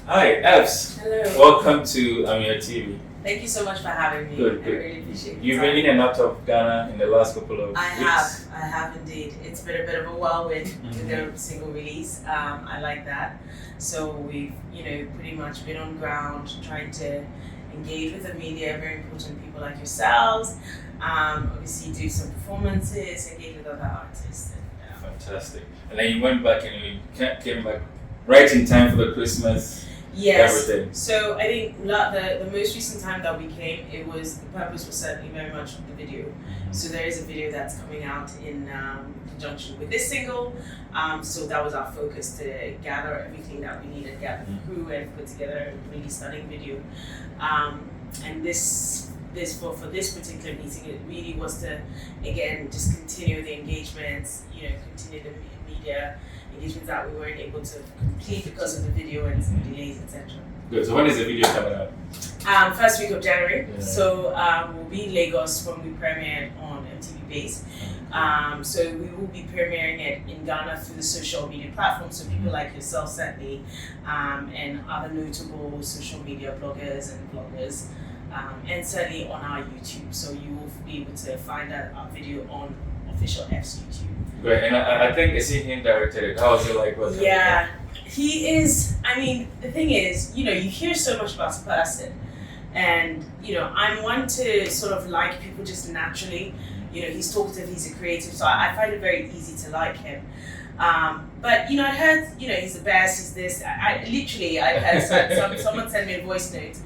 Hi, Effs. Hello. Welcome to Ameyaw TV. Thank you so much for having me. Good. I really appreciate it. You've been in and out of Ghana in the last couple of weeks. I have indeed. It's been a bit of a whirlwind with the single release. I like that. So we've, pretty much been on ground trying to engage with the media, very important people like yourselves. Obviously do some performances, engage with other artists. Fantastic. And then you went back and you came back right in time for the Christmas. Yes. Everything. So I think the most recent time that we came, the purpose was certainly very much the video. So there is a video that's coming out in conjunction with this single. So that was our focus, to gather everything that we needed, gather the crew, and put together a really stunning video. And this for this particular meeting, it really was to, again, just continue the engagements, continue the media engagements that we weren't able to complete because of the video and some delays, etc. Good. So when is the video coming out? First week of January. Yeah. So we'll be in Lagos when we premiere on MTV Base. So we will be premiering it in Ghana through the social media platforms. So people like yourself, certainly, and other notable social media bloggers and bloggers. And certainly on our YouTube, so you will be able to find our video on official Effs YouTube. Great, and I think is he directed it. How was it like? Yeah, he is. I mean, the thing is, you hear so much about this person, and I'm one to sort of like people just naturally. He's talkative, he's a creative, so I find it very easy to like him. But I heard, he's the best, he's this. I heard someone send me a voice note,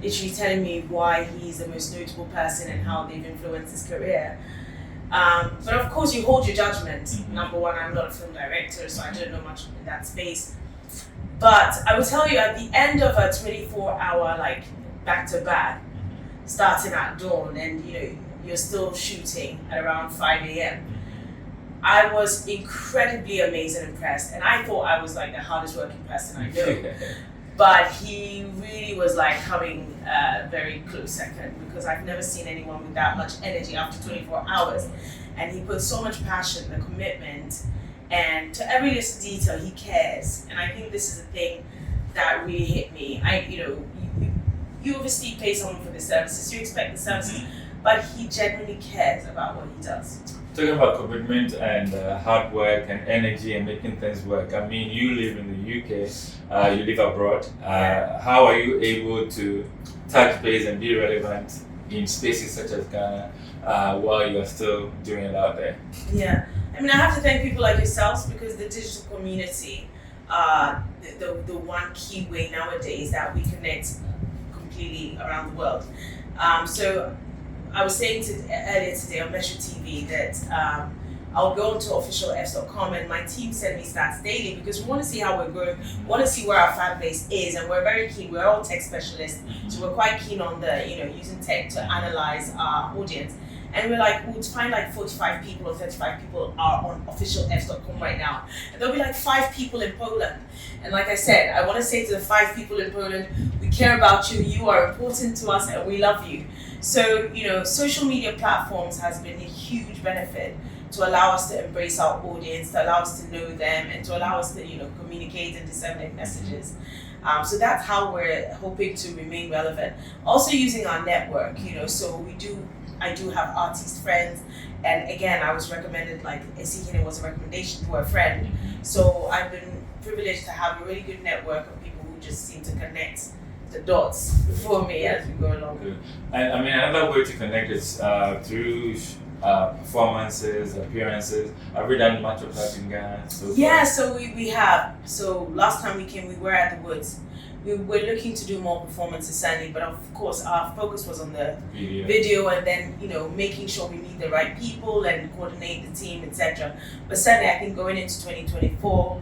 literally telling me why he's the most notable person and how they've influenced his career. But of course, you hold your judgment. Number one, I'm not a film director, so I don't know much in that space. But I will tell you, at the end of a 24-hour back-to-back, starting at dawn, and you're still shooting at around 5 a.m. I was incredibly amazed and impressed, and I thought I was the hardest working person I know. But he really was coming very close second, because I've never seen anyone with that much energy after 24 hours. And he put so much passion, the commitment, and to every little detail he cares. And I think this is the thing that really hit me. You obviously pay someone for the services, you expect the services, but he genuinely cares about what he does. Talking about commitment and hard work and energy and making things work. I mean, you live in the UK, you live abroad. How are you able to touch base and be relevant in spaces such as Ghana while you're still doing it out there? Yeah, I mean, I have to thank people like yourselves, because the digital community, the one key way nowadays that we connect completely around the world. So I was saying earlier today on Ameyaw TV that I'll go onto officialeffs.com, and my team send me stats daily, because we want to see how we're growing, we want to see where our fan base is, and we're very keen. We're all tech specialists, so we're quite keen on using tech to analyze our audience. And we're we'll find 45 people or 35 people are on officialeffs.com right now. And there'll be 5 people in Poland. And like I said, I want to say to the 5 people in Poland, we care about you, you are important to us, and we love you. So, social media platforms has been a huge benefit to allow us to embrace our audience, to allow us to know them, and to allow us to, communicate and disseminate messages. So that's how we're hoping to remain relevant. Also using our network, so I do have artist friends, and again, I was recommended, Esihine was a recommendation to a friend. So I've been privileged to have a really good network of people who just seem to connect the dots for me as we go along. Good. And I mean, another way to connect is through performances, appearances. Have we done much of that in Ghana so far? Yeah, so we have. So last time we came, we were at the Woods. We were looking to do more performances, certainly, but of course our focus was on the video, and then making sure we meet the right people and coordinate the team, etc. But certainly, I think going into 2024,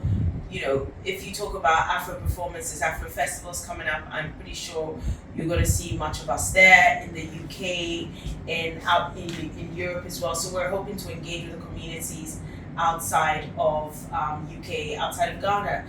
if you talk about Afro performances, Afro festivals coming up, I'm pretty sure you're going to see much of us there in the UK and out in Europe as well. So we're hoping to engage with the communities outside of UK, outside of Ghana.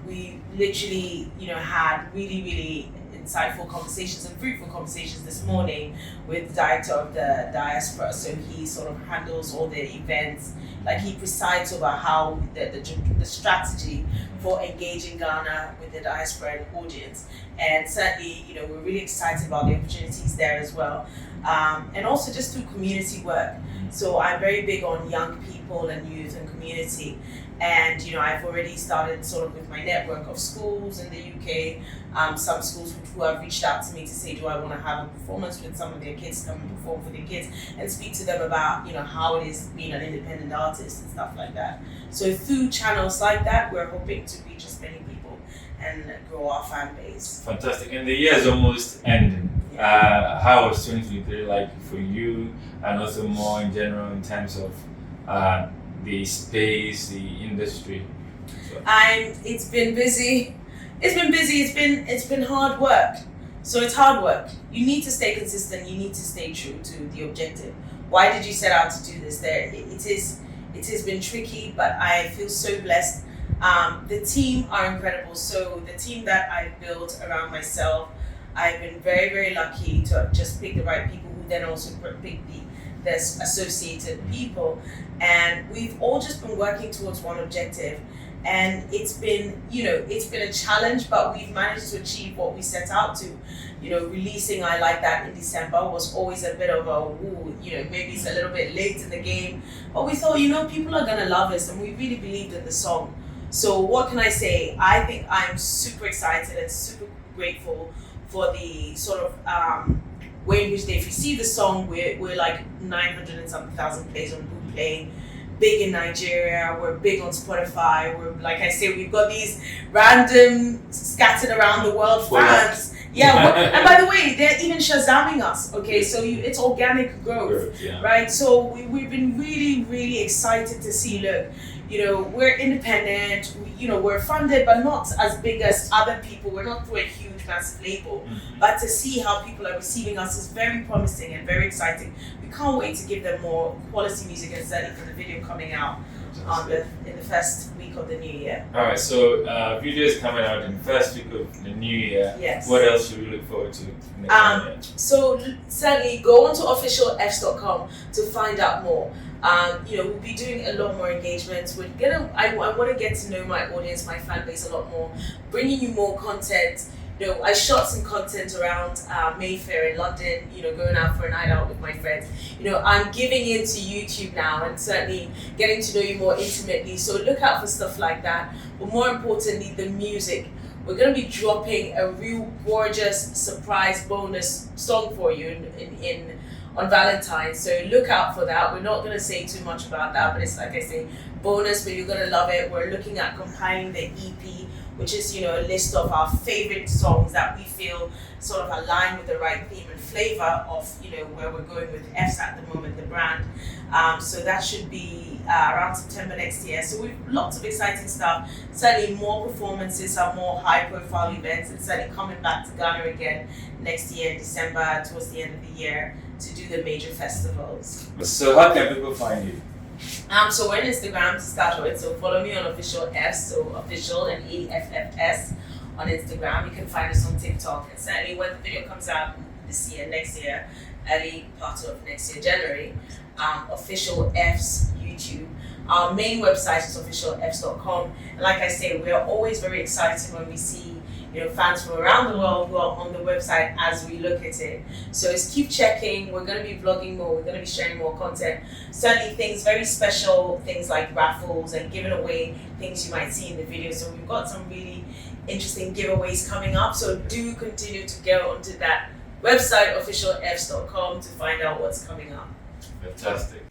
We literally, had really, really insightful conversations and fruitful conversations this morning with the director of the diaspora. So he sort of handles all the events, like he presides over how the strategy for engaging Ghana with the diaspora and audience. And certainly, you know, we're really excited about the opportunities there as well. And also just through community work. So I'm very big on young people and youth and community. And, you know, I've already started sort of with my network of schools in the UK, some schools who have reached out to me to say, do I want to have a performance with some of their kids, come and perform for their kids and speak to them about, you know, how it is being an independent artist and stuff like that. So through channels like that, we're hoping to reach as many people and grow our fan base. Fantastic. And the year is almost ending. How was 2023 like for you, and also more in general in terms of the space, the industry? So. It's been busy. It's been hard work. So it's hard work. You need to stay consistent. You need to stay true to the objective. Why did you set out to do this? It has been tricky, but I feel so blessed. The team are incredible. So the team that I've built around myself, I've been very, very lucky to have just picked the right people who then also pick the associated people. And we've all just been working towards one objective. And it's been, you know, it's been a challenge, but we've managed to achieve what we set out to. You know, releasing I Like That in December was always a bit of a, you know, maybe it's a little bit late in the game. But we thought, you know, people are going to love us, and we really believed in the song. So what can I say? I think I'm super excited and super grateful for the sort of way in which they've received the song. We're like 900 and something thousand plays on Boomplay, big in Nigeria, we're big on Spotify, we're, like I say, we've got these random scattered around the world fans. Yeah, and by the way, they're even Shazamming us, okay? So it's organic growth, right? So we've been really, really excited to see, look, you know, we're independent, you know, we're funded, but not as big as other people. We're not through a huge, massive label. But to see how people are receiving us is very promising and very exciting. We can't wait to give them more quality music, and certainly for the video coming out in the first week of the new year. All right, so video is coming out in the first week of the new year. Yes. What else should we look forward to in the coming year? So certainly go onto officialeffs.com to find out more. You know, we'll be doing a lot more engagements. I want to get to know my audience, my fan base a lot more, bringing you more content. You know, I shot some content around Mayfair in London, you know, going out for a night out with my friends. You know, I'm giving into YouTube now and certainly getting to know you more intimately. So look out for stuff like that. But more importantly, the music. We're going to be dropping a real gorgeous surprise bonus song for you on Valentine's, so look out for that. We're not going to say too much about that, but it's like I say, bonus, but you're going to love it. We're looking at compiling the EP, which is, you know, a list of our favorite songs that we feel sort of align with the right theme and flavor of, you know, where we're going with Effs at the moment, the brand. So that should be around September next year. So we've lots of exciting stuff. Certainly more performances, some more high-profile events, and certainly coming back to Ghana again next year in December, towards the end of the year, to do the major festivals. So how can people find you? So we're on Instagram to start with. So follow me on Official Effs, so official and EFFS on Instagram. You can find us on TikTok. And certainly when the video comes out this year, next year, early part of next year, January, Official Effs YouTube. Our main website is officialeffs.com. And like I say, we are always very excited when we see, you know, fans from around the world who are on the website as we look at it. So just keep checking. We're going to be vlogging more. We're going to be sharing more content. Certainly things very special, things like raffles and giving away things you might see in the video. So we've got some really interesting giveaways coming up. So do continue to go onto that website, officialeffs.com, to find out what's coming up. Fantastic.